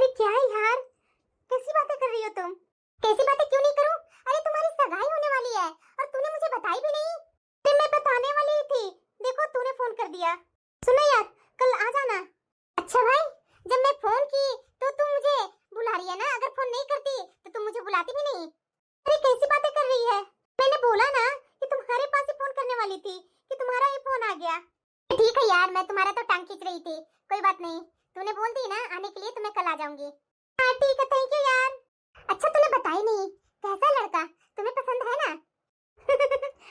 अरे क्या यार, कैसी बातें कर रही हो तुम? कैसी बातें क्यों नहीं करूं? अरे तुम्हारी सगाई होने वाली है और तूने मुझे बताई भी नहीं। तो मैं बताने वाली ही थी, देखो तूने फोन कर दिया। सुनो यार, कल आ जाना। अच्छा भाई, जब मैं फोन की तो तुम मुझे बुला रही है ना, अगर फोन नहीं करती तो तुम मुझे बुलाती भी नहीं। अरे कैसी बातें कर रही है? मैंने बोला ना कि तुम्हारे पास ही फोन करने वाली थी कि तुम्हारा ही फोन आ गया। ठीक है यार, मैं तुम्हारा तो टांग खींच रही थी, कोई बात नहीं। तूने बोल दी ना आने के लिए तो मैं कल आ जाऊंगी। हाँ ठीक है, थैंक यू यार। अच्छा तूने बताई नहीं, कैसा लड़का तुम्हें पसंद है ना?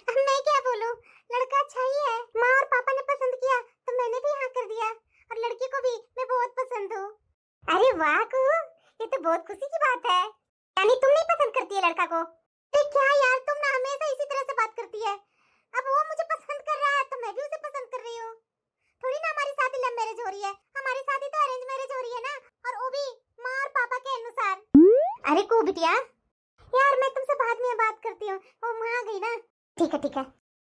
अब मैं क्या बोलूं, लड़का अच्छा ही है। माँ और पापा ने पसंद किया तो मैंने भी हाँ कर दिया, और लड़की को भी मैं बहुत पसंद हूँ। अरे वाह कुहू, ये तो बहुत खुशी की बात है। यानी तुम नहीं पसंद करती है लड़का को? अरे क्या यार, तुम ना हमेशा इसी तरह से बात करती है। अब वो मुझे पसंद कर रहा है तो मैं भी उसे पसंद कर रही हूँ। थोड़ी ना हमारी शादी लव मैरिज हो रही है, हमारी शादी तो अरेंज मैरिज हो रही है ना, और वो भी माँ और पापा के अनुसार। अरे को बिटिया, यार मैं तुमसे बाद में बात करती हूँ, वो माँ आ गई ना। ठीक है ठीक है।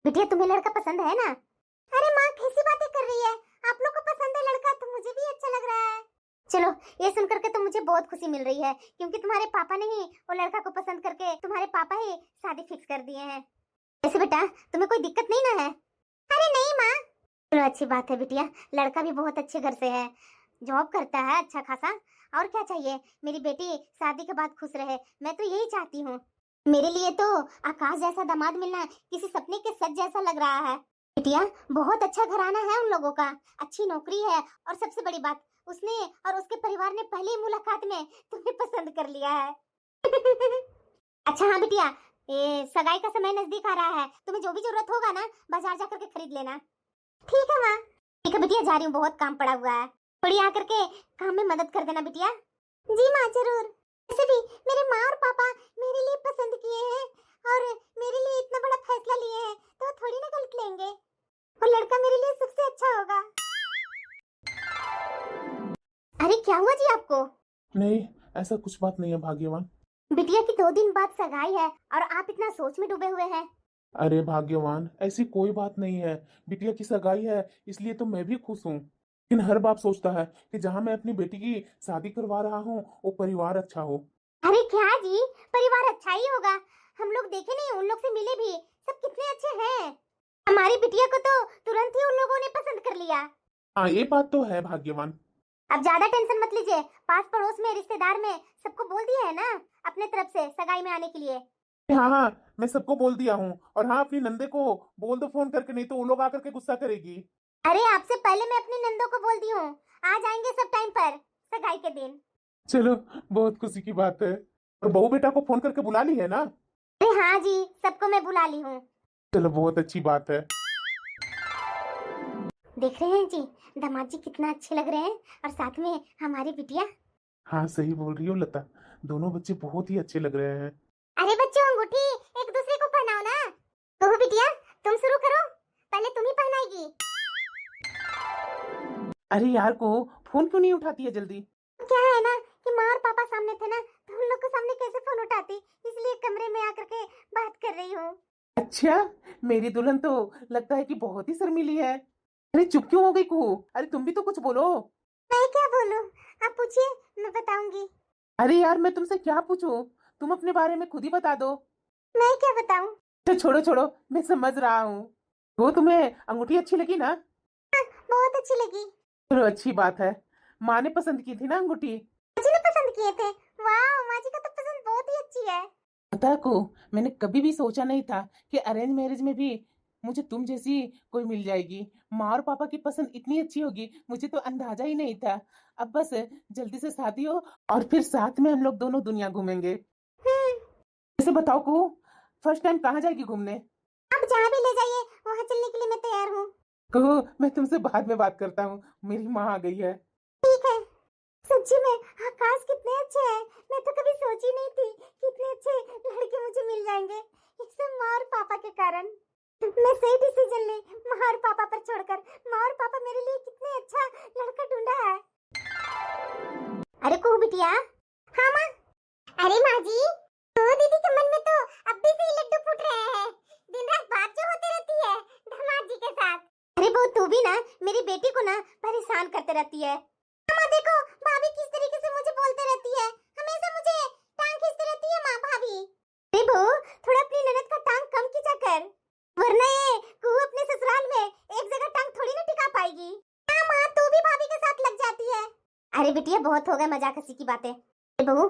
बिटिया तुम्हें लड़का पसंद है ना? अरे माँ कैसी बातें कर रही है, आप लोग को पसंद है लड़का तो मुझे भी अच्छा लग रहा है। चलो, ये सुनकर के तो मुझे बहुत खुशी मिल रही है, क्योंकि तुम्हारे पापा ने ही वो लड़का को पसंद करके तुम्हारे पापा ही शादी फिक्स कर दिए हैं। ऐसे बेटा तुम्हें कोई दिक्कत नहीं ना है? अरे नहीं माँ। चलो अच्छी बात है बिटिया, लड़का भी बहुत अच्छे घर से है, जॉब करता है अच्छा खासा। और क्या चाहिए, मेरी बेटी शादी के बाद खुश रहे, मैं तो यही चाहती हूँ। मेरे लिए तो आकाश जैसा दामाद मिलना किसी सपने के सच जैसा लग रहा है। बिटिया बहुत अच्छा घराना है उन लोगों का, अच्छी नौकरी है, और सबसे बड़ी बात उसने और उसके परिवार ने पहली मुलाकात में तुम्हें पसंद कर लिया है। अच्छा हाँ बिटिया, ये सगाई का समय नजदीक आ रहा है, तुम्हें जो भी जरूरत होगा ना बाजार जाकर के खरीद लेना। ठीक है माँ। ठीक है बिटिया, जा रही हूँ, बहुत काम पड़ा हुआ है। थोड़ी आकर के काम में मदद कर देना बिटिया। जी माँ जरूर। वैसे भी मेरे माँ और पापा मेरे लिए पसंद किए हैं और मेरे लिए इतना बड़ा फैसला लिए हैं, तो थोड़ी ना गलत लेंगे, और लड़का मेरे लिए सबसे अच्छा होगा। अरे क्या हुआ जी आपको? नहीं, ऐसा कुछ बात नहीं है भाग्यवान। बिटिया की 2 दिन बाद सगाई है और आप इतना सोच में डूबे हुए हैं। अरे भाग्यवान, ऐसी कोई बात नहीं है। बिटिया की सगाई है इसलिए तो मैं भी खुश हूँ, लेकिन हर बाप सोचता है कि जहाँ मैं अपनी बेटी की शादी करवा रहा हूँ वो परिवार अच्छा हो। अरे क्या जी, परिवार अच्छा ही होगा। हम लोग देखे नहीं, उन लोग से मिले भी, सब कितने अच्छे हैं। हमारी बिटिया को तो तुरंत ही उन लोगों ने पसंद कर लिया। हाँ ये बात तो है भाग्यवान। अब ज्यादा टेंशन मत लीजिए, पास पड़ोस में रिश्तेदार में सबको बोल दिया है ना अपने तरफ से सगाई में आने के लिए। हाँ हाँ, मैं सबको बोल दिया हूँ। और हाँ, अपनी नंदे को बोल दो फोन करके, नहीं तो वो लोग आकर के गुस्सा करेगी। अरे आपसे पहले मैं अपनी नंदों को बोल दी हूँ, आ जाएंगे सब टाइम पर सगाई के दिन। चलो, बहुत खुशी की बात है। और बहू बेटा को फोन करके बुला ली है ना? अरे हाँ जी, सबको मैं बुला ली हूँ। चलो, बहुत अच्छी बात है। देख रहे हैं जी, दामाद जी कितना अच्छे लग रहे हैं, और साथ में हमारी बिटिया। हाँ सही बोल रही हो लता, दोनों बच्चे बहुत ही अच्छे लग रहे हैं। अरे बच्चों, अंगूठी एक दूसरे को पहनाओ ना। तो बिटिया तुम शुरू करो, पहले तुम ही पहनाएगी। अरे यार को फोन क्यों नहीं उठाती है जल्दी? क्या है ना कि माँ और पापा सामने थे ना, तो उन लोग के सामने कैसे फोन उठाती, इसलिए कमरे में आकर के बात कर रही हूँ। अच्छा, मेरी दुल्हन तो लगता है कि बहुत ही शर्मीली है। अरे चुप क्यों हो गई कुहू? अरे तुम भी तो कुछ बोलो। मैं क्या बोलूं, आप पूछिए, मैं बताऊंगी। अरे यार, मैं तुमसे क्या पूछूं? तुम अपने बारे में खुद ही बता दो। मैं क्या बताऊं? तो छोड़ो छोड़ो, मैं समझ रहा हूँ। वो तुम्हें अंगूठी अच्छी लगी ना? बहुत अच्छी लगी। चलो अच्छी बात है। माँ ने पसंद की थी ना अंगूठी? मुझे ने पसंद किए थे। वाह, माँ जी का तो पसंद बहुत ही अच्छी है। पता को, मैंने कभी भी सोचा नहीं था कि अरेंज मैरिज में भी मुझे तुम जैसी कोई मिल जाएगी। माँ और पापा की पसंद इतनी अच्छी होगी, मुझे तो अंदाजा ही नहीं था। अब बस जल्दी से शादी हो और फिर साथ में हम लोग दोनों दुनिया घूमेंगे। वैसे बताओ को, फर्स्ट टाइम कहाँ जाएगी घूमने? आप जहाँ भी ले जाइए वहाँ चलने के लिए मैं तैयार हूँ। कहो, मैं तुमसे बाद में बात करता हूँ, मेरी माँ आ गई है। ठीक है। सच्ची में आकाश कितने अच्छे हैं, मैं तो कभी सोची नहीं थी कि इतने अच्छे लड़के मुझे मिल जाएंगे, ये सब माँ और पापा के कारण। मैं सही डिसीजन ली, माँ और पापा पर छोड़कर। माँ और पापा मेरे लिए कितने अच्छा लड़का ढूंढा है। अरे को बिटिया। हाँ माँ। अरे माँ जी, तो दीदी के मन में तो अब भी से ही लड्डू फूट रहे हैं, दिन रात बात जो होती रहती है दामाद जी के साथ। अरे वो तू भी ना मेरी बेटी को ना परेशान करते रहती है। माँ देखो, भाभी किस तरीके से मुझे बोलती अरे बिटिया बहुत हो गए मजाक हंसी की बातें। बहू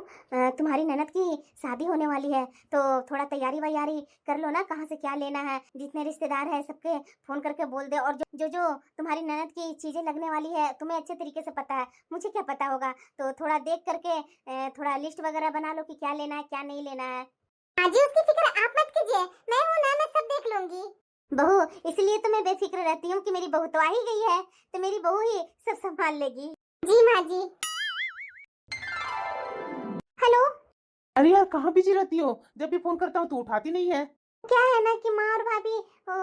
तुम्हारी ननद की शादी होने वाली है तो थोड़ा तैयारी वैयारी कर लो ना, कहाँ से क्या लेना है, जितने रिश्तेदार है सबके फोन करके बोल दे। और जो तुम्हारी ननद की चीजें लगने वाली है तुम्हें अच्छे तरीके से पता है, मुझे क्या पता होगा। तो थोड़ा देख करके थोड़ा लिस्ट वगैरह बना लो कि क्या लेना है क्या नहीं लेना है। हाँ जी, उसकी फिक्र आप मत कीजिए, मैं हूँ ना, मैं सब देख लूंगी। बहू इसलिए तो मैं बेफिक्र रहती हूँ कि मेरी बहू तो आ ही गई है, तो मेरी बहू ही सब संभाल लेगी। जी माँ जी। हेलो। अरे यार कहाँ बिजी रहती हो, जब भी फोन करता हूँ तो उठाती नहीं है। क्या है ना कि माँ और भाभी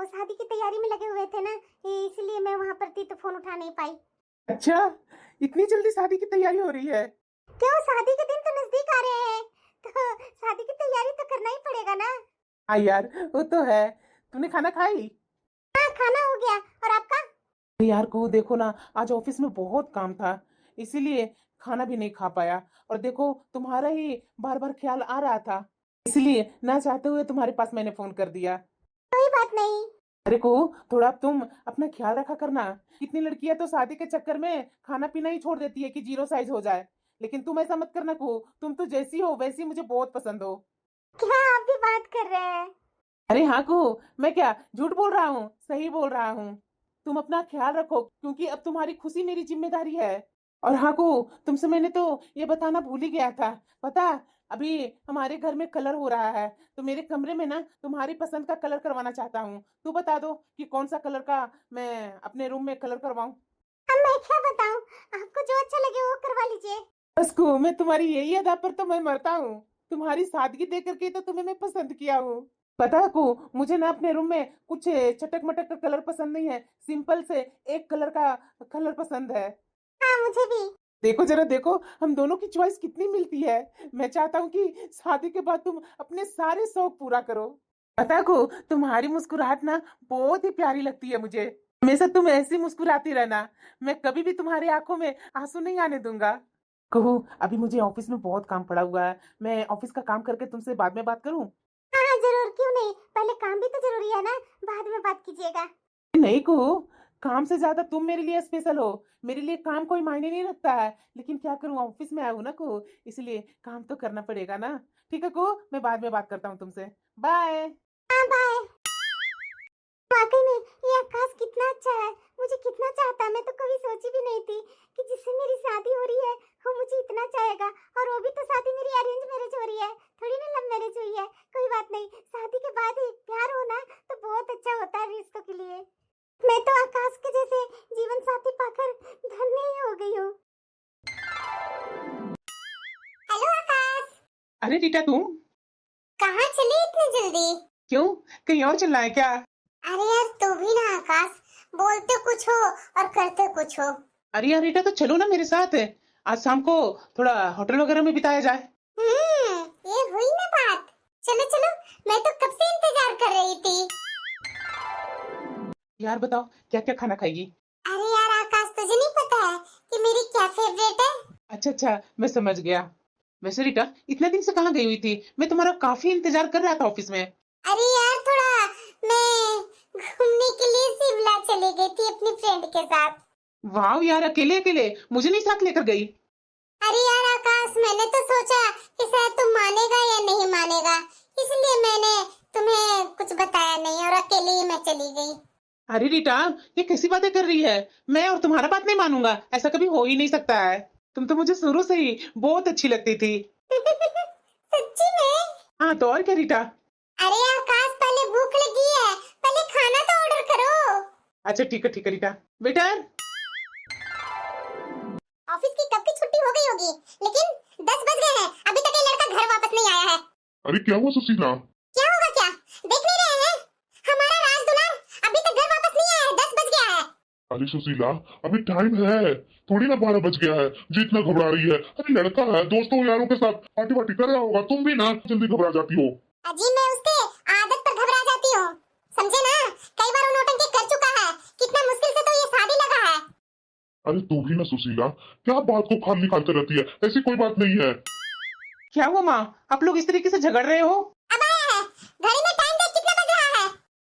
शादी की तैयारी में लगे हुए थे ना, इसलिए मैं वहां पर थी तो फोन उठा नहीं पाई। अच्छा, इतनी जल्दी शादी की तैयारी हो रही है? क्यों, शादी के दिन तो नजदीक आ रहे हैं, तो शादी की तैयारी तो करना ही पड़ेगा ना। हाँ यार वो तो है। तुमने खाना खाई? हाँ खाना हो गया, और आपका? अरे यार को देखो ना, आज ऑफिस में बहुत काम था, इसीलिए खाना भी नहीं खा पाया। और देखो तुम्हारा ही बार बार ख्याल आ रहा था, इसलिए ना चाहते हुए तुम्हारे पास मैंने फोन कर दिया। कोई बात नहीं। अरे को थोड़ा तुम अपना ख्याल रखा करना। कितनी लड़कियां तो शादी के चक्कर में खाना पीना ही छोड़ देती है कि जीरो साइज हो जाए, लेकिन तुम ऐसा मत करना को, तुम तो जैसी हो वैसी मुझे बहुत पसंद हो। क्या आप भी बात कर रहे हैं? अरे हाँ को, मैं क्या झूठ बोल रहा हूँ, सही बोल रहा हूँ। तुम अपना ख्याल रखो क्योंकि अब तुम्हारी खुशी मेरी जिम्मेदारी है। और हाँ को, तुमसे मैंने तो ये बताना भूल ही गया था, पता, अभी हमारे घर में कलर हो रहा है, तो मेरे कमरे में ना तुम्हारी पसंद का कलर करवाना चाहता हूँ। तू बता दो कि कौन सा कलर का मैं अपने रूम में कलर करवाऊँ। अब मैं क्या बताऊं, आपको जो अच्छा लगे वो करवा लीजिए। बस को, मैं तुम्हारी यही अदा पर तो मैं मरता हूँ। तुम्हारी सादगी देख करके तो तुम्हें मैं पसंद किया हूँ। पता है को, मुझे ना अपने रूम में कुछ चटक मटक का कलर पसंद नहीं है, सिंपल से एक कलर का कलर पसंद है। हाँ मुझे भी। देखो जरा देखो, हम दोनों की चॉइस कितनी मिलती है। मैं चाहता हूँ कि शादी के बाद तुम अपने सारे शौक पूरा करो। पता को, तुम्हारी मुस्कुराहट ना बहुत ही प्यारी लगती है मुझे। हमेशा तुम ऐसी मुस्कुराती रहना, मैं कभी भी तुम्हारी आंखों में आंसू नहीं आने दूंगा। कहूँ अभी मुझे ऑफिस में बहुत काम पड़ा हुआ है, मैं ऑफिस का काम करके तुमसे बाद में बात करूँ? हाँ हाँ जरूर, क्यों नहीं, पहले काम भी तो जरूरी है ना, बाद में बात कीजिएगा। नहीं कहूँ, काम से ज्यादा तुम मेरे लिए स्पेशल हो। मेरे लिए काम कोई मायने नहीं रखता है, लेकिन क्या करूँ, ऑफिस में आया हूँ ना को, इसलिए काम तो करना पड़ेगा ना। ठीक है को, मैं बाद में बात करता हूँ तुमसे। बाय। हाँ बाय। वाकई में ये आकाश कितना अच्छा है, मुझे कितना चाहता है। मैं तो कभी सोची भी नहीं थी कि जिससे मेरी शादी हो रही है वो मुझे इतना चाहेगा। और वो भी तो शादी मेरी अरेंज मैरिज हो रही है, थोड़ी ना लव मैरिज हुई है। कोई बात नहीं, शादी के बाद ही प्यार होना तो बहुत अच्छा होता है रिश्तों के लिए। मैं तो आकाश के जैसे जीवन साथी पाकर धन्य ही हो गई हूँ। हेलो आकाश। अरे रीटा तुम कहाँ चले इतने जल्दी? क्यों, कहीं और चलना है क्या? अरे यार तू भी ना आकाश, बोलते कुछ हो और करते कुछ हो। अरे यार रीटा तो चलो ना मेरे साथ, आज शाम को थोड़ा होटल वगैरह में बिताया जाए। ये हुई ना बात। चलो चलो, मैं तो कब से इंतजार कर रही थी। यार बताओ क्या क्या खाना खाएगी? अरे यार आकाश, तुझे नहीं पता है कि मेरी क्या फेवरेट है? अच्छा अच्छा, मैं समझ गया। वैसे रीटा इतने दिन से कहाँ गई हुई थी, मैं तुम्हारा काफी इंतजार कर रहा था ऑफिस में। अरे यार थोड़ा मैं घूमने के लिए शिमला चली गई थी अपनी फ्रेंड के साथ। वाह यार, अकेले अकेले मुझे नहीं साथ लेकर गई? अरे यार आकाश, मैंने तो सोचा कि शायद तुम मानेगा या नहीं मानेगा, इसलिए मैंने तुम्हें कुछ बताया नहीं और अकेले ही मैं चली गई। अरे रीटा, ये कैसी बातें कर रही है, मैं और तुम्हारा बात नहीं मानूंगा, ऐसा कभी हो ही नहीं सकता है। तुम तो मुझे शुरू से ही बहुत अच्छी लगती थी। सच्ची में? हाँ तो और क्या रीटा। अरे आकाश, पहले भूख लगी है, पहले खाना तो ऑर्डर करो। अच्छा ठीक है रीटा, बेटा। ऑफिस की कब की छुट्टी हो गई होगी, लेकिन 10 बज गए हैं, अभी तक ये लड़का घर वापस नहीं आया है। अरे क्या हुआ सुशीला? क्या होगा क्या, देख नहीं रहे हैं? हमारा राजदुलार अभी तक घर वापस नहीं आया है, 10 बज गया है। अरे सुशीला, अभी टाइम है, थोड़ी ना 12 बज गया है जो इतना घबरा रही है। अरे लड़का है, दोस्तों यारों के साथ पार्टी वार्टी कर रहा होगा, तुम भी ना जल्दी घबरा जाती हो। अजी मैं उसके आदत पर घबरा जाती हूँ, समझे ना, कई बार वो नौटंकी कर चुका है, कितना मुश्किल से तो ये शादी लगा है। अरे तू भी ना सुशीला, क्या बात को खाल निकालते रहती है, ऐसी कोई बात नहीं है। क्या हुआ माँ, आप लोग इस तरीके से झगड़ रहे हो? अब आया है, घड़ी में टाइम देख कितना बज रहा है।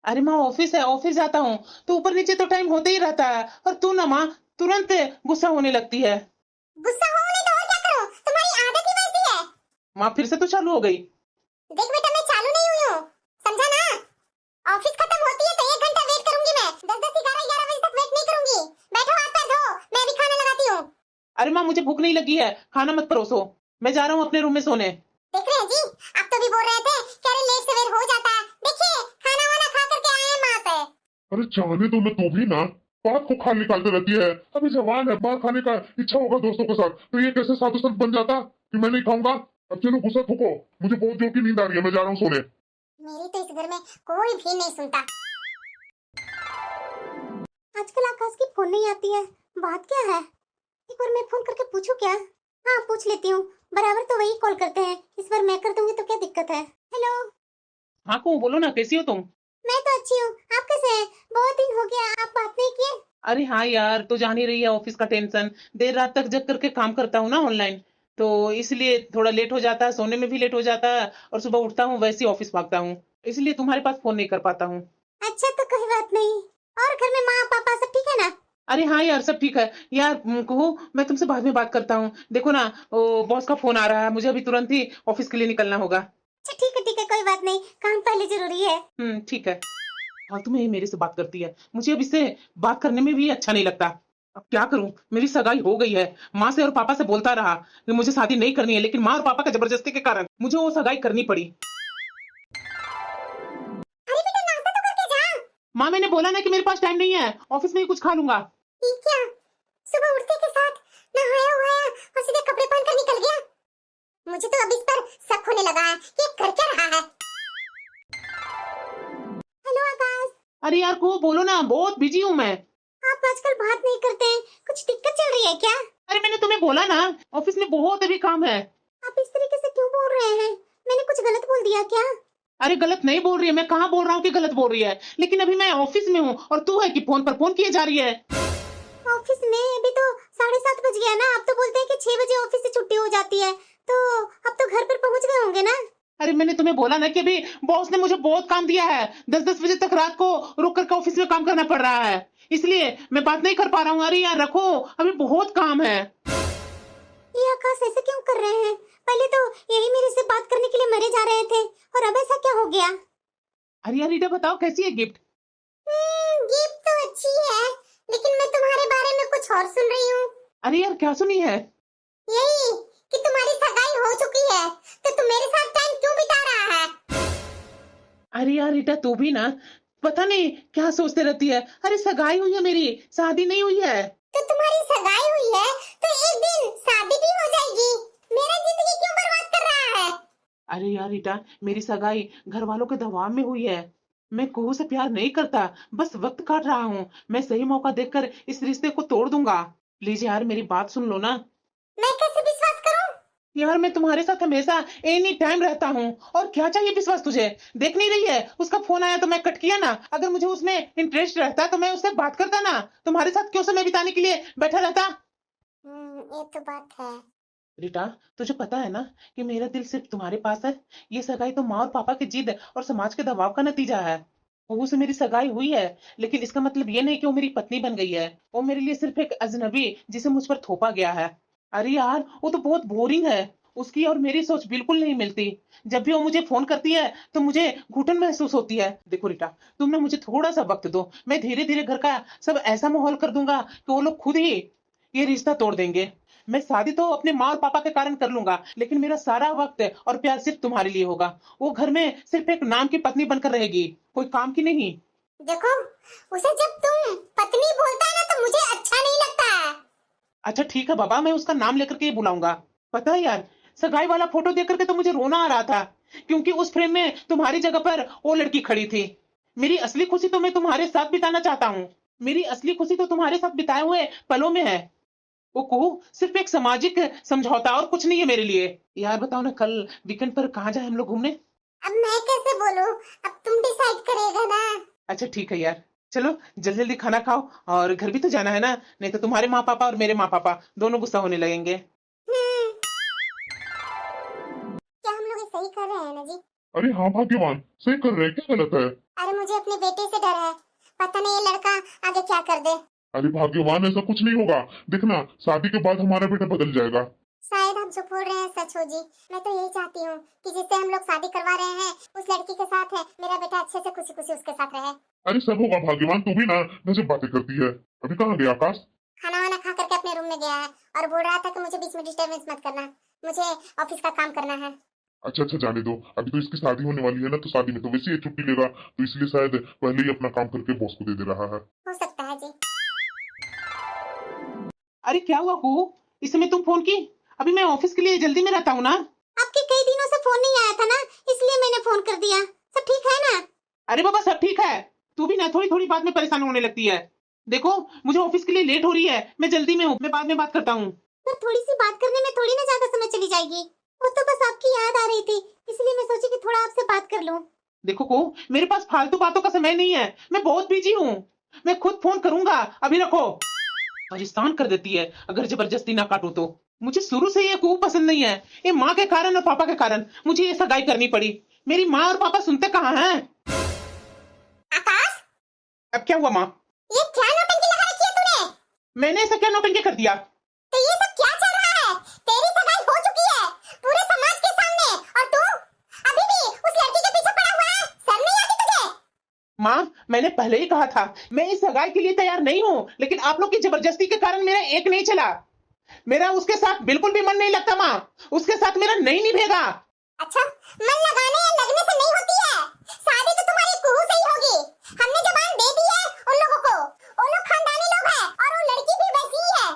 अरे माँ ऑफिस है, ऑफिस जाता हूँ तो ऊपर नीचे तो टाइम होते ही रहता है, और तू ना माँ तुरंत गुस्सा होने लगती है। गुस्सा हो नहीं तो और क्या करूं? तुम्हारी आदत ही वैसी है। माँ फिर से तो चालू हो गई। देख बेटा, मैं चालू नहीं हुई हूँ, समझा ना? ऑफिस खत्म होती है तो 1 घंटा वेट करूंगी मैं, 10-10, 11-11 बजे तक वेट नहीं करूंगी। बैठो, हाथ पैर धो, मैं अभी खाना लगाती हूँ। अरे माँ मुझे भूख नहीं लगी है, खाना मत परोसो, मैं जा रहा हूँ अपने रूम में सोने। देख रहे हैं जी, आप तो भी बोल रहे थे कि अरे लेट सवेर हो जाता है। देखिए, खाना वाना खा करके आए हैं माँ से। अरे जाने दो ना, तू भी ना बात को खाल निकालते रहती है। अभी जवान है, बाहर खाने का इच्छा होगा दोस्तों के साथ, तो ये कैसे साधु संत बन जाता कि मैं नहीं खाऊंगा। अब चलो गुस्सा थूको, मुझे बहुत जोर की नींद आ रही है, मैं जा रहा हूँ सोने। मेरी तो इस घर में कोई भी नहीं सुनता। आजकल आकाश की फोन नहीं आती है, बात क्या है? एक बार मैं फोन करके पूछूं क्या? हाँ, पूछ लेती हूँ, बराबर तो वही कॉल करते हैं, इस बार मैं कर दूंगी तो क्या दिक्कत है। हेलो। हाँ को बोलो ना, कैसी हो तुम? मैं तो अच्छी हूँ, आप कैसे हैं? बहुत दिन हो गया, आप बात नहीं किए। अरे हाँ यार, तो जान ही रही है ऑफिस का टेंशन, देर रात तक जग करके काम करता हूँ ना ऑनलाइन, तो इसलिए थोड़ा लेट हो जाता है, सोने में भी लेट हो जाता है, और सुबह उठता हूँ वैसे ही ऑफिस भागता हूँ, इसलिए तुम्हारे पास फोन नहीं कर पाता हूँ। अच्छा, तो कोई बात नहीं। और घर में माँ पापा सब ठीक है ना? अरे हाँ यार, सब ठीक है यार। कहो, मैं तुमसे बाद में बात करता हूँ, देखो ना वो बॉस का फोन आ रहा है, मुझे अभी तुरंत ही ऑफिस के लिए निकलना होगा। अच्छा ठीक है, कोई बात नहीं, काम पहले जरूरी है। ठीक है। फालतू में ही मेरे से बात करती है, मुझे अब इससे बात करने में भी अच्छा नहीं लगता। अब क्या करूं, मेरी सगाई हो गई है, माँ से और पापा से बोलता रहा कि मुझे शादी नहीं करनी है, लेकिन माँ और पापा का जबरदस्ती के कारण मुझे वो सगाई करनी पड़ी। अरे बेटा, नाश्ता तो करके जा। माँ मैंने बोला ना कि मेरे पास टाइम नहीं है, ऑफिस में ही कुछ खा लूंगा। ठीक क्या? सुबह उठते के साथ नहाया वहाया और सीधे कपड़े पहनकर निकल गया। मुझे तो अब इस पर शक होने लगा है कि ये कर क्या रहा है। हेलो आकाश। अरे यार को बोलो ना, बहुत बिजी हूँ मैं। आप आजकल बात नहीं करते हैं, कुछ दिक्कत चल रही है क्या? अरे मैंने तुम्हें बोला ना, ऑफिस में बहुत अभी काम है। आप इस तरीके से क्यों बोल रहे हैं? मैंने कुछ गलत बोल दिया क्या? अरे गलत नहीं बोल रही है, मैं कहाँ बोल रहा हूँ कि गलत बोल रही है, लेकिन अभी मैं ऑफिस में हूँ और तू है कि फोन पर फोन किए जा रही है। ऑफिस में अभी तो 7:30 बज गया ना, आप तो बोलते हैं कि 6 बजे ऑफिस से छुट्टी हो जाती है, तो अब तो घर पर पहुंच गए होंगे ना? अरे मैंने तुम्हें बोला ना कि अभी बॉस ने मुझे बहुत काम दिया है, 10-10 बजे तक रात को रुक करके ऑफिस में काम करना पड़ रहा है, इसलिए मैं बात नहीं कर पा रहा हूँ। अरे यार रखो, अभी बहुत काम है। ये आकाश ऐसे क्यों कर रहे हैं? पहले तो यही मेरे से बात करने के लिए मरे जा रहे थे, और अब ऐसा क्या हो गया? अरे यार रीटा बताओ, कैसी है गिफ्ट? गिफ्ट तो अच्छी है, लेकिन मैं तुम्हारे बारे में कुछ और सुन रही हूँ। अरे यार क्या सुनी है? यही कि तुम्हारी सगाई हो चुकी है, तो तुम मेरे साथ टाइम क्यों बिता रहा है? अरे यार रीटा तू भी ना, पता नहीं क्या सोचते रहती है। अरे सगाई हुई है मेरी, शादी नहीं हुई है। तो तुम्हारी सगाई हुई है तो एक दिन शादी भी हो जाएगी, मेरा जिंदगी क्यों बर्बाद कर रहा है? अरे यार रीटा, मेरी सगाई घर वालों के दबाव में हुई है, मैं कुहू से प्यार नहीं करता, बस वक्त काट रहा हूँ, मैं सही मौका देखकर इस रिश्ते को तोड़ दूंगा। प्लीज यार मेरी बात सुन लो ना। मैं कैसे विश्वास करूं? यार मैं तुम्हारे साथ हमेशा एनी टाइम रहता हूँ, और क्या चाहिए विश्वास तुझे? देख नहीं रही है, उसका फोन आया तो मैं कट किया ना, अगर मुझे उसमें इंटरेस्ट रहता तो मैं उससे बात करता ना, तुम्हारे साथ क्यों समय बिताने के लिए बैठा रहता। ये तो बात है। रीटा तुझे पता है ना कि मेरा दिल सिर्फ तुम्हारे पास है, ये सगाई तो माँ और पापा की जिद और समाज के दबाव का नतीजा है। वो से मेरी सगाई हुई है, लेकिन इसका मतलब ये नहीं कि वो मेरी पत्नी बन गई है, वो मेरे लिए सिर्फ एक अजनबी जिसे मुझ पर थोपा गया है। अरे यार वो तो बहुत बोरिंग है, उसकी और मेरी सोच बिल्कुल नहीं मिलती, जब भी वो मुझे फोन करती है तो मुझे घुटन महसूस होती है। देखो रीटा, तुम ना मुझे थोड़ा सा वक्त दो, मैं धीरे धीरे घर का सब ऐसा माहौल कर दूंगा कि वो लोग खुद ही ये रिश्ता तोड़ देंगे। मैं शादी तो अपने माँ और पापा के कारण कर लूंगा, लेकिन मेरा सारा वक्त और प्यार सिर्फ तुम्हारे लिए होगा। वो घर में सिर्फ एक नाम की पत्नी बनकर रहेगी, कोई काम की नहीं। देखो, उसे जब तुम पत्नी बोलता है ना तो मुझे अच्छा नहीं लगता है। अच्छा ठीक है बाबा, मैं उसका नाम लेकर के ही बुलाऊंगा। पता है यार, सगाई वाला फोटो देख करके तो मुझे रोना आ रहा था, क्योंकि उस फ्रेम में तुम्हारी जगह पर वो लड़की खड़ी थी। मेरी असली खुशी तो मैं तुम्हारे साथ बिताना चाहता हूँ, मेरी असली खुशी तो तुम्हारे साथ बिताए हुए पलों में है। वो कुहू सिर्फ एक सामाजिक समझौता और कुछ नहीं है मेरे लिए। यार बताओ ना, कल वीकेंड पर कहाँ जाए हम लोग घूमने? अब मैं कैसे बोलूं? अब तुम डिसाइड करेगा ना। अच्छा ठीक है यार, चलो जल्दी जल्दी खाना खाओ, और घर भी तो जाना है ना, नहीं तो तुम्हारे माँ पापा और मेरे माँ पापा दोनों गुस्सा होने लगेंगे। क्या हम लोग ये सही कर रहे हैं ना जी? अरे हाँ भाग्यवान, सही कर रहे हैं, क्या गलत है? अरे मुझे अपने बेटे से डर है, पता नहीं ये लड़का आगे क्या कर दे। अरे भाग्यवान, ऐसा कुछ नहीं होगा। देखना, शादी के बाद हमारा बेटा बदल जाएगा। शायद आप जो बोल रहे हैं सच हो जी। मैं तो यही चाहती हूँ कि जिससे हम लोग शादी करवा रहे हैं उस लड़की के साथ है, मेरा बेटा अच्छे से खुशी खुशी उसके साथ रहे। अरे सब होगा भाग्यवान, तू भी ना गजब बातें करती है। अभी कहाँ गया आकाश? खाना वाना खा करके अपने रूम में गया है और बोल रहा था कि मुझे बीच में डिस्टर्बेंस मत करना, मुझे ऑफिस का काम करना है। अच्छा अच्छा, जाने दो। अभी तो इसकी शादी होने वाली है ना, तो शादी में तो वैसे ही छुट्टी लेगा, तो इसलिए शायद पहले ही अपना काम करके बॉस को दे दे रहा है। हो सकता है जी। अरे क्या हुआ कू, इस समय तुम फोन की? अभी मैं ऑफिस के लिए जल्दी में रहता हूँ ना। आपके कई दिनों से फोन नहीं आया था ना, इसलिए मैंने फोन कर दिया। सब ठीक है ना? अरे बाबा सब ठीक है, तू भी ना थोड़ी थोड़ी बात में परेशान होने लगती है। देखो मुझे ऑफिस के लिए लेट हो रही है, मैं जल्दी में हूँ, मैं बाद में बात करता हूँ। पर थोड़ी सी बात करने में थोड़ी ना ज्यादा समय चली जाएगी। वो तो बस आपकी याद आ रही थी, इसलिए मैं सोची कि थोड़ा आपसे बात कर लूं। देखो को, मेरे पास फालतू बातों का समय नहीं है, मैं बहुत बिजी हूँ। मैं खुद फोन करूंगा, अभी रखो। परेशान कर देती है अगर जबरदस्ती ना काटूं तो। मुझे शुरू से ये को पसंद नहीं है, ये माँ के कारण और पापा के कारण मुझे ये सगाई करनी पड़ी। मेरी माँ और पापा सुनते कहाँ हैं? आकाश, अब क्या हुआ माँ? ये क्या नौटंकी लगा रखी है तूने? मैंने ऐसा क्या नौटंकी कर दिया? तो ये सब क्या चल रहा है? तेरी सगाई हो चुकी है पूरे समाज के सामने, और तू अभी भी उस लड़की के पीछे पड़ा हुआ है। शर्म नहीं आती तुझे? माँ मैंने पहले ही कहा था मैं इस सगाई के लिए तैयार नहीं हूँ, लेकिन आप लोग की जबरदस्ती के कारण मेरा एक नहीं चला। मेरा उसके साथ बिल्कुल भी मन नहीं लगता माँ, उसके साथ मेरा नहीं निभेगा। अच्छा, मन लगाने या लगने से नहीं होती है, शादी तो तुम्हारी कुहू से ही होगी। हमने जबान दे दी है उन लोगों को, वो लोग खानदानी लोग हैं और वो लड़की भी वैसी ही है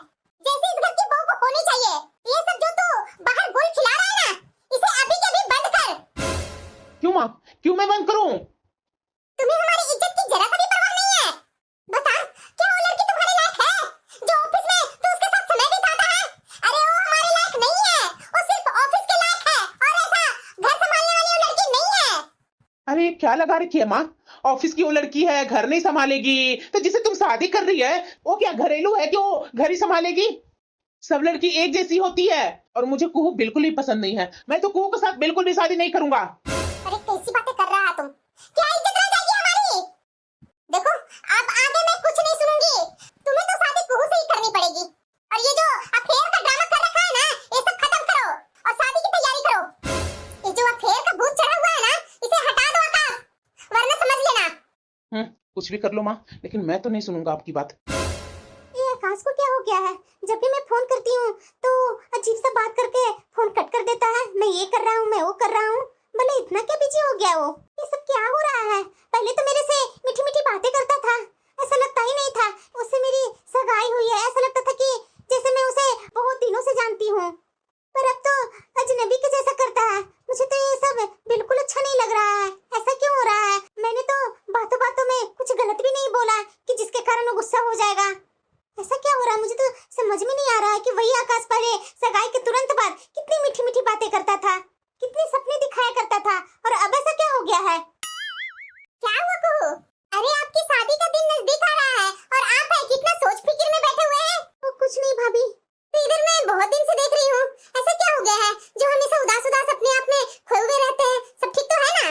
जैसी इस घर की बहू को होनी चाहिए। ये सब जो तू बाहर गुल खिला रहा है ना, इसे अभी के अभी बंद कर। क्यों माँ, क्यों मैं बंद करूँ? तुम्हें हमारी इज्जत की जरा सा भी परवाह नहीं है? बता, क्या वो लड़की तुम्हारे लायक है जो ऑफिस में तू उसके साथ समय बिताता है? अरे वो हमारे लायक नहीं है, वो सिर्फ ऑफिस के लायक है, और ऐसा घर संभालने वाली वो लड़की नहीं है। अरे क्या लगा रखी है माँ? ऑफिस की वो लड़की है, घर नहीं संभालेगी, तो जिसे तुम शादी कर रही है वो क्या घरेलू है कि वो घर ही संभालेगी? सब लड़की एक जैसी होती है, और मुझे कुहू बिल्कुल ही पसंद नहीं है। मैं तो कुहू के साथ बिल्कुल भी शादी नहीं करूंगा। अरे कैसी बातें कर रहा है तुम? क्या इज्जत रह जाएगी हमारी? देखो, अब आगे मैं कुछ नहीं सुनूंगी, तुम्हें तो शादी कुहू से ही करनी पड़ेगी। और ये जो अफेयर का ड्रामा कर रखा है ना, ये सब खत्म करो और शादी की तैयारी करो। ये जो अफेयर का भूत चढ़ा हुआ है ना, इसे हटा दो आकाश, वरना समझ लेना। कुछ भी कर लो माँ, लेकिन मैं तो नहीं सुनूंगा आपकी बात। ये आकाश को क्या हो गया है? जब भी मैं फोन करती हूँ तो अजीब सा बात करके फोन कट कर देता है। मैं ये कर रहा हूँ, मैं वो कर रहा हूँ, भले इतना क्या बिजी हो गया वो? ये सब क्या हो रहा है? पहले तो मेरे से मीठी मीठी बातें करता था, ऐसा लगता ही नहीं था उससे मेरी सगाई हुई है। ऐसा लगता था कि जैसे मैं उसे बहुत दिनों से जानती हूँ, पर अब तो अजनबी के जैसा करता है। मुझे तो ये सब बिल्कुल अच्छा नहीं लग रहा है। ऐसा क्यों हो रहा है? मैंने तो बातों बातों में कुछ गलत भी नहीं बोला कि जिसके कारण वो गुस्सा हो जाएगा। ऐसा क्या हो रहा है? मुझे तो समझ में नहीं आ रहा है कि वही आकाश पहले सगाई के तुरंत बाद कितनी मीठी मीठी बातें करता था, कितने सपने दिखाया करता था, और अब ऐसा क्या हो गया है? क्या हुआ कुहू? अरे आपकी शादी का दिन नजदीक आ रहा है और आप है कितना सोच फिक्र में बैठे हुए हैं। वो कुछ नहीं भाभी, तो इधर मैं बहुत दिन से देख रही हूँ, ऐसा क्या हो गया है जो हमेशा उदास उदास अपने आप में खोए हुए रहते हैं? सब ठीक तो है ना?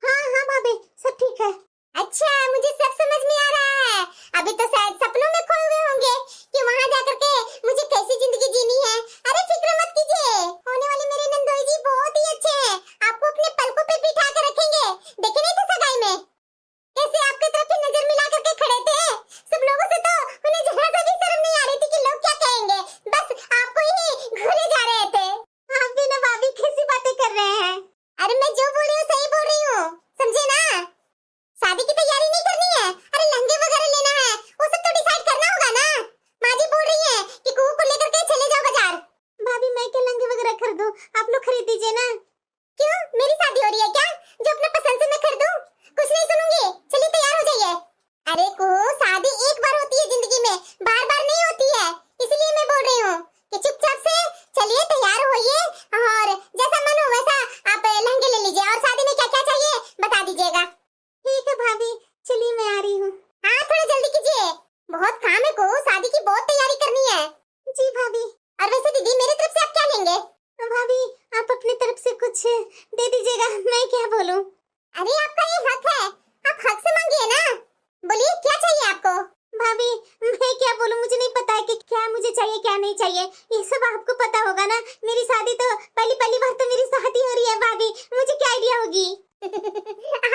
हाँ हाँ भाभी, सब ठीक है। अच्छा, मुझे सब समझ में आ रहा है। अभी तो शायद सपनों में खोए हुए होंगे कि वहाँ जाकर के मुझे कैसी जिंदगी जीनी है। अरे फिक्र मत कीजिए, होने वाले मेरे नंदोई जी बहुत ही अच्छे हैं, आपको अपने पलकों पे बिठा कर रखेंगे। देखे नहीं थे सगाई में कैसे आपके तरफ ही नजर मिला करके खड़े थे? सब लोगों से तो उन्हें जरा सा भी शर्म नहीं आ रही थी कि लोग क्या कहेंगे, बस आपको ही घूरे जा रहे थे। आप भी ना भाभी कैसी बातें कर रहे हैं? अरे मैं जो बोल रही हूँ सही बोल रही हूँ, समझे ना? शादी की तैयारी नहीं करनी है, अरे लहंगे वगैरह लेना है, वो सब तो डिसाइड करना होगा ना। माँ जी बोल रही है कि कुहू को लेकर के चले जाओ बाजार। भाभी मैं क्या लहंगे वगैरह खरीदूं? आप लोग खरीद दीजिए ना। क्यों, मेरी शादी हो रही है क्या जो अपने पसंद से मैं खरीदूं? कुछ नहीं सुनूंगी, चलिए तैयार हो जाइए। अरे कुहू, शादी एक बार होती है जिंदगी में, बार बार नहीं होती है, इसलिए मैं बोल रही हूँ कि चुपचाप से चलिए तैयार होइए, और जैसा मन हो वैसा आप लहंगे ले लीजिए, और शादी में क्या क्या चाहिए बता दीजिएगा। ठीक है भाभी, चलिए मैं आ रही हूँ। हाँ थोड़ा जल्दी कीजिए, बहुत काम है को, शादी की बहुत तैयारी करनी है। जी भाभी। और वैसे दीदी, मेरी तरफ से आप क्या लेंगे? भाभी आप अपनी तरफ से कुछ दे दीजिएगा, मैं क्या बोलूं? अरे आपका ये हक है, आप हक से मांगिए ना, बोलिए क्या चाहिए? शादी तो पहली पहली बार तो मेरी शादी हो रही है भाभी, मुझे क्या आइडिया होगी?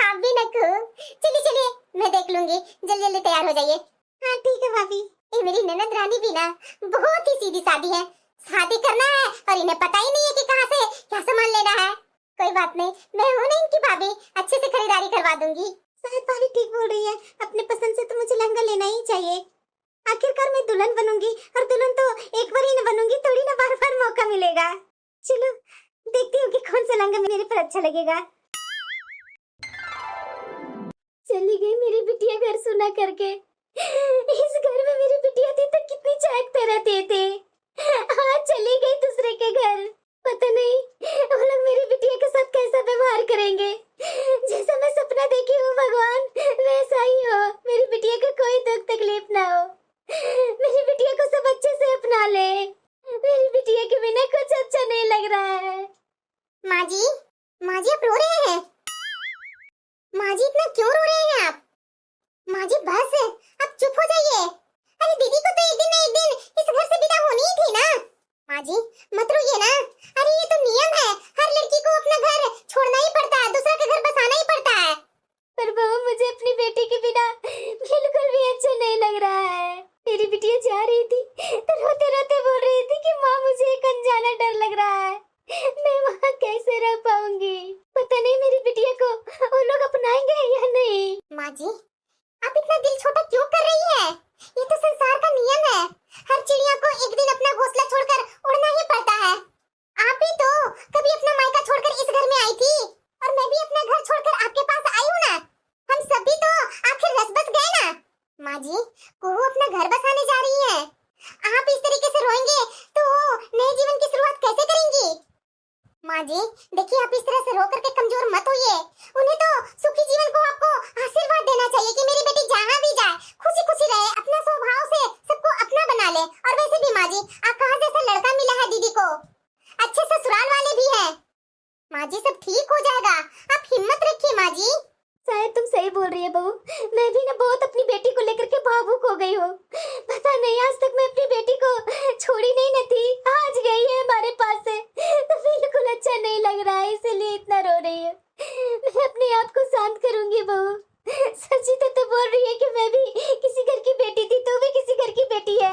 आप भी न कहो। चलिए चलिए, मैं देख लूंगी, जल्दी जल्दी तैयार हो जाइए। हाँ ठीक है भाभी। ये मेरी ननद रानी भी ना बहुत ही सीधी सादी है, शादी करना है और इन्हें पता ही नहीं है कि कहाँ से क्या सामान लेना है। कोई बात नहीं, मैं हूँ ना इनकी भाभी, अच्छे से खरीदारी करवा दूंगी। शायद भाभी ठीक बोल रही है, अपने पसंद से तो मुझे लहंगा लेना ही चाहिए। आखिरकार मैं दुल्हन बनूंगी, और दुल्हन तो एक बार ही न बनूंगी, थोड़ी ना बार बार मौका मिलेगा। चलो देखती हूँ कि कौन सा लहंगा मेरे पर अच्छा लगेगा। चली गई मेरी बिटिया घर सुना करके। इस घर में मेरी बिटिया थी तो कितनी चहकते रहते थे, आज चली गई दूसरे के घर। पता नहीं वो लोग मेरी बिटिया के साथ कैसा व्यवहार करेंगे। जैसा मैं सपना देखी हूँ भगवान, वैसा ही हो, मेरी बिटिया को कोई दुख तकलीफ ना हो, मेरी बिटिया को सब अच्छे से अपना ले। मेरी बिटिया के बिना कुछ अच्छा नहीं लग रहा है। माँ जी आप रो रहे हैं? माँ जी इतना क्यों रो रहे हैं आप? माँ जी बस, आप चुप हो जाइए। अरे दीदी को तो एक दिन ना एक दिन इस घर से विदा होनी ही थी ना। माँ जी मत रोइए ना, अरे ये तो नियम है, हर लड़की को अपना घर छोड़ना ही पड़ता है, दूसरा का घर बसाना ही पड़ता है। पर बहू मुझे अपनी बेटी के बिना बिल्कुल भी अच्छा नहीं लग रहा है। मेरी बिटिया जा रही थी तो रोते रोते बोल रही थी कि माँ मुझे एक अनजाना डर लग रहा है, मैं वहाँ कैसे रह पाऊंगी, पता नहीं मेरी बिटिया को वो लोग अपनाएंगे या नहीं। माँ जी आप इतना दिल छोटा क्यों कर रही है? ये तो संसार का नियम है, हर चिड़िया को एक दिन अपना घोंसला छोड़कर उड़ना ही पड़ता है। आप भी तो कभी अपना मायका छोड़कर इस घर में आई थी, और मैं भी अपना घर छोड़कर आपके पास आई हूँ ना, हम सभी तो आखिर रस बस गए ना। माँ जी कोहू अपना घर बसाने जा रही है, आप इस तरीके से रोएंगे तो नए जीवन की शुरुआत कैसे करेंगी? माँ जी देखिए, आप इस तरह से रो करके कमजोर मत होइए, उन्हें तो सुखी जीवन को आपको आशीर्वाद देना चाहिए कि मेरी बेटी जहाँ भी जाए खुशी खुशी रहे, अपना स्वभाव से सबको अपना बना ले। और वैसे भी माँ जी आकाश जैसा लड़का मिला है दीदी को, अच्छे ससुराल वाले भी हैं। माँ जी सब ठीक हो जाएगा, आप हिम्मत रखिए माँ जी। शायद तुम सही बोल रही है बहू, मैं भी ना बहुत अपनी बेटी को लेकर के भावुक हो गई हूँ। पता नहीं आज तक मैं अपनी बेटी को छोड़ी नहीं न थी, आज गई है हमारे पास से तो बिल्कुल अच्छा नहीं लग रहा है, इसीलिए इतना रो रही है। मैं अपने आप को शांत करूंगी बहू। सच्ची तो बोल रही है कि मैं भी किसी घर की बेटी थी, तू भी किसी घर की बेटी है।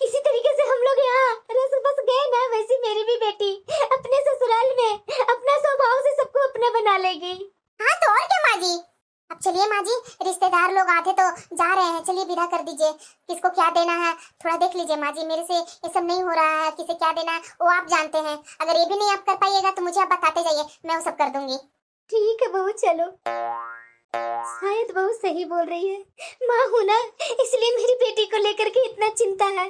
किसी तरीके से हम लोग यहाँ रस बस गए ना, वैसी मेरी भी बेटी अपने ससुराल में अपना स्वभाव से सबको अपना बना लेगी। हाँ तो और क्या माँ जी। अब चलिए माँ जी, रिश्तेदार लोग आते तो जा रहे हैं, चलिए विदा कर दीजिए। किसको क्या देना है थोड़ा देख लीजिए माँ जी, मेरे से ये सब नहीं हो रहा है, किसे क्या देना है वो आप जानते हैं। अगर ये भी नहीं आप कर पाइएगा तो मुझे आप बताते जाइए, मैं वो सब कर दूंगी। ठीक है बहू चलो। शायद बहू सही बोल रही है, माँ हूँ ना इसलिए मेरी बेटी को लेकर के इतना चिंता है।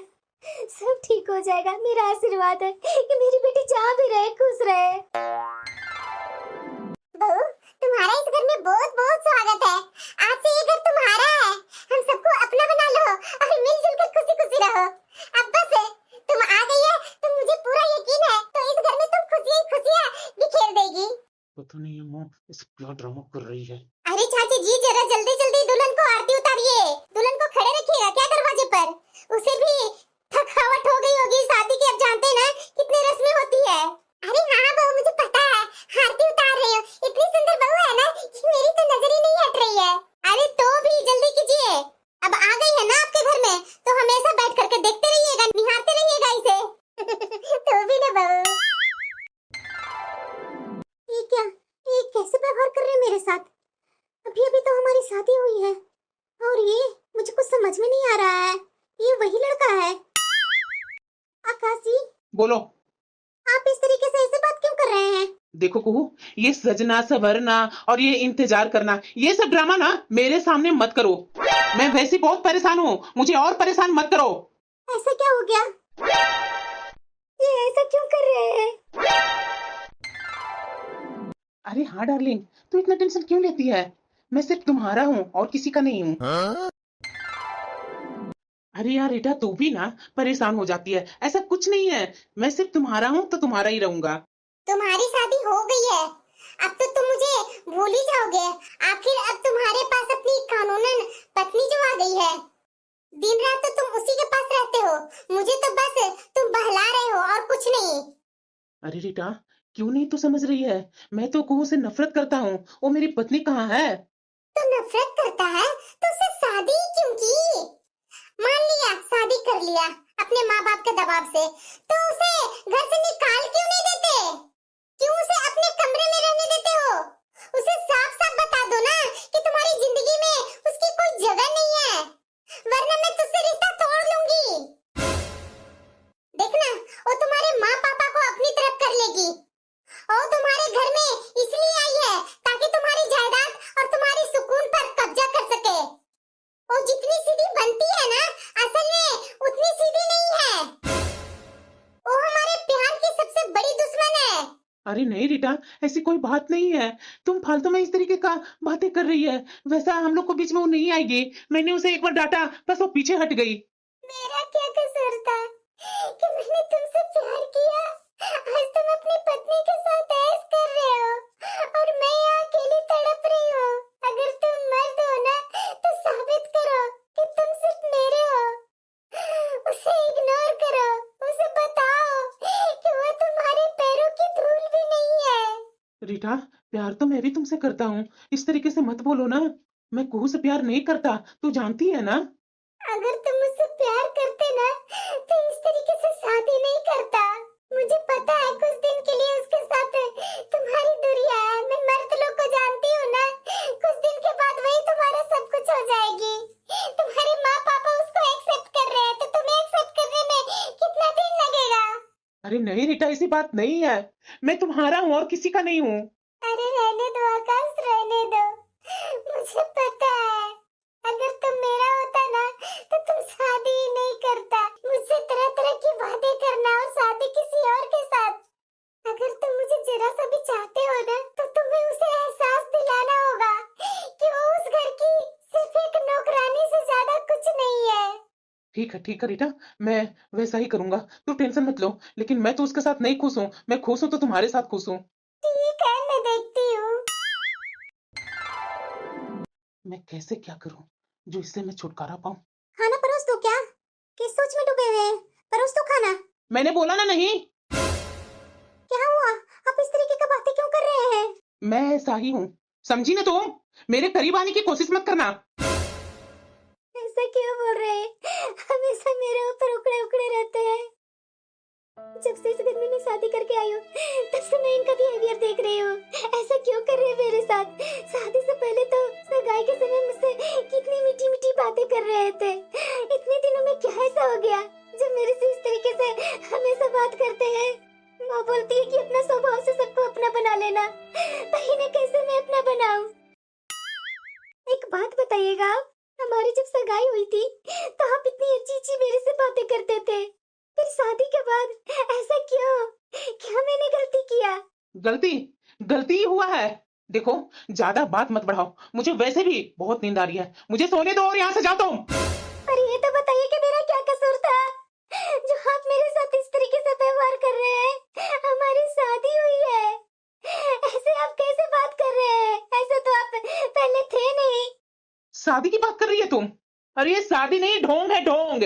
सब ठीक हो जाएगा, मेरा आशीर्वाद है कि मेरी बेटी जहाँ भी रहे खुश रहे। बहू तुम्हारा इस घर में बहुत बहुत स्वागत है, आज से ये घर तुम्हारा है, हम सबको अपना बना लो और मिलजुल कर खुशी खुशी रहो। अब बस तुम आ गई है तो मुझे पूरा यकीन है तो इस घर में तुम खुशियां खुशियां बिखेर देगी। पता नहीं अम्मा इस क्या ड्रामा कर रही है। अरे चाची जी जरा जल्दी जल्दी दुल्हन को आरती उतारिए, दुल्हन को खड़े रखिएगा क्या दरवाजे पर, उसे भी थकावट हो गई होगी, शादी की अब जानते हैं ना कितनी रस्में होती है। अरे हाँ बहू मुझे पता है, आरती उतार रही हो, इतनी सुंदर बहू है ना कि मेरी तो नजर ही नहीं हट रही है। अरे तो भी जल्दी कीजिए, अब आ गई है ना आपके घर में तो हमेशा बैठ करके देखते रहिएगा, निहारते रहिएगा इसे। तो भी ना बहू। ये क्या, ये कैसे व्यवहार कर रहे हैं मेरे साथ? अभी अभी तो हमारी शादी हुई है और ये मुझे कुछ समझ में नहीं आ रहा है, ये वही लड़का है। आकाशी बोलो। आप इस तरीके से ऐसे बात क्यों कर रहे हैं? देखो कुहू, ये सजना संवरना और ये इंतजार करना, ये सब ड्रामा ना मेरे सामने मत करो। मैं वैसे बहुत परेशान हूँ, मुझे और परेशान मत करो। ऐसा क्या हो गया? ये ऐसा क्यों कर रहे हैं? अरे हाँ डार्लिंग, तू इतना टेंशन क्यों लेती है? मैं सिर्फ तुम्हारा हूँ और किसी का नहीं हूँ। अरे यार बेटा तू भी ना परेशान हो जाती है, ऐसा कुछ नहीं है, मैं सिर्फ तुम्हारा हूँ तो तुम्हारा ही रहूंगा। तुम्हारी शादी हो गई है, अब तो तुम मुझे भूल ही जाओगे। आखिर अब तुम्हारे पास अपनी कानूनन पत्नी जो आ गई है, दिन रात तो तुम उसी के पास रहते हो, मुझे तो बस तुम बहला रहे हो और कुछ नहीं। अरे रीटा, क्यों नहीं तू समझ रही है? मैं तो कुहू से नफरत करता हूँ। वो मेरी पत्नी कहाँ है? तो नफरत करता है तो उससे शादी क्यों की? मान लिया शादी कर लिया अपने माँ बाप के दबाव से, तो उसे घर से निकाल क्यों नहीं देते? क्यों उसे अपने कमरे में रहने देते हो? उसे साफ साफ बता दो ना कि तुम्हारी जिंदगी में उसकी कोई जगह नहीं है, वरना मैं तुझसे रिश्ता तोड़ लूंगी। देखना, वो तुम्हारे माँ पापा को अपनी तरफ कर लेगी और तुम्हारे घर में इसलिए आई है ताकि तुम्हारी जायदाद और तुम्हारी सुकून पर कब्जा कर सके। वो जितनी सीधी बनती है ना, असल में उतनी सीधी नहीं है। वो हमारे प्यार की सबसे बड़ी दुश्मन है। अरे नहीं रीटा, ऐसी कोई बात नहीं है। तुम फालतू में इस तरीके का बातें कर रही है। वैसा हम लोग को बीच में वो नहीं आएगी। मैंने उसे एक बार डांटा, बस वो पीछे हट गई। मेरा क्या कसूर था कि मैंने तुमसे प्यार किया? आज तुम अपनी पत्नी के साथ ऐश कर रहे हो और मैं यहाँ अकेली तड़प रही हूँ। अगर तुम मर्द हो ना, तो साबित करो कि तुम सिर्फ मेरे हो। उसे इग्नोर करो, उसे बताओ कि वो तुम्हारे पैरों की धूल भी नहीं है। रीटा, प्यार तो मैं भी तुमसे करता हूँ। इस तरीके से मत बोलो ना। मैं कुहू से प्यार नहीं करता, तू जानती है ना। अगर तुम मुझसे प्यार करते ना, तो इस तरीके से शादी नहीं करता। मुझे पता है कुछ दिन के लिए उसके साथ तुम्हारी दूरियां है। मैं मर्द लोग को जानती हूँ ना, कुछ दिन के बाद वही तुम्हारा सब कुछ हो जाएगी। तुम्हारे माँ पापा उसको एक्सेप्ट कर रहे हैं, तो तुम्हें एक्सेप्ट करने में कितना दिन लगेगा? अरे नहीं रीटा, ऐसी बात नहीं है। मैं तुम्हारा हूँ और किसी का नहीं हूँ। अरे रहने दो आकाश, रहने दो। मुझे पता है अगर तुम मेरा होता ना, तो तुम शादी ही नहीं करता। मुझसे तरह तरह की बातें करना और शादी किसी और के साथ। अगर तुम मुझे जरा सा भी चाहते हो ना, तो तुम्हें उसे एहसास दिलाना होगा कि वो उस घर की सिर्फ एक नौकरानी से ज्यादा कुछ नहीं है। ठीक है रीटा, मैं वैसा ही करूंगा। तू टेंशन मत लो। लेकिन मैं तो उसके साथ नहीं खुश हूँ। मैं खुश हूँ तो तुम्हारे साथ खुश हूँ। ठीक है, मैं देखती हूँ। मैं कैसे क्या करूं जो इससे मैं छुटकारा पाऊं? खाना परोस दो क्या? किस सोच में डूबे हुए हैं? परोस दो खाना। मैंने बोला ना नहीं। क्या हुआ? आप इस तरीके की बातें क्यों कर रहे हैं? मैं ऐसा ही हूँ, समझी ना तुम? मेरे करीब आने की कोशिश मत करना। ऐसा क्यों बोल रहे हैं? हमेशा मेरे ऊपर उकड़े उकड़े रहते हैं। जब से इस घर में मैं शादी करके आई हूँ, तब से मैं इनका बिहेवियर देख रही हूँ। ऐसा क्यों कर रहे हैं मेरे साथ? शादी से पहले तो सगाई के समय मुझसे कितनी मीठी मीठी बातें कर रहे थे। इतने दिनों में क्या ऐसा हो गया जो मेरे से इस तरीके से हमेशा बात करते हैं? माँ बोलती है कि अपना स्वभाव से सबको अपना बना लेना, तो इन्हें कैसे मैं अपना बनाऊं? एक बात बताइएगा, हमारी जब सगाई हुई थी तो आप इतनी अच्छी अच्छी मेरे से बातें करते थे, फिर शादी के बाद ऐसा क्यों? क्या मैंने गलती किया? गलती गलती ही हुआ है। देखो, ज्यादा बात मत बढ़ाओ। मुझे वैसे भी बहुत नींद आ रही है। मुझे सोने दो और यहाँ से जाओ तुम। पर ये तो बताइए कि मेरा क्या कसूर था जो आप मेरे साथ इस तरीके से व्यवहार कर रहे हैं? हमारी शादी हुई है, ऐसे आप कैसे बात कर रहे हैं? ऐसे तो आप पहले थे नहीं। शादी की बात कर रही है तुम? अरे ये शादी नहीं, ढोंग है ढोंग।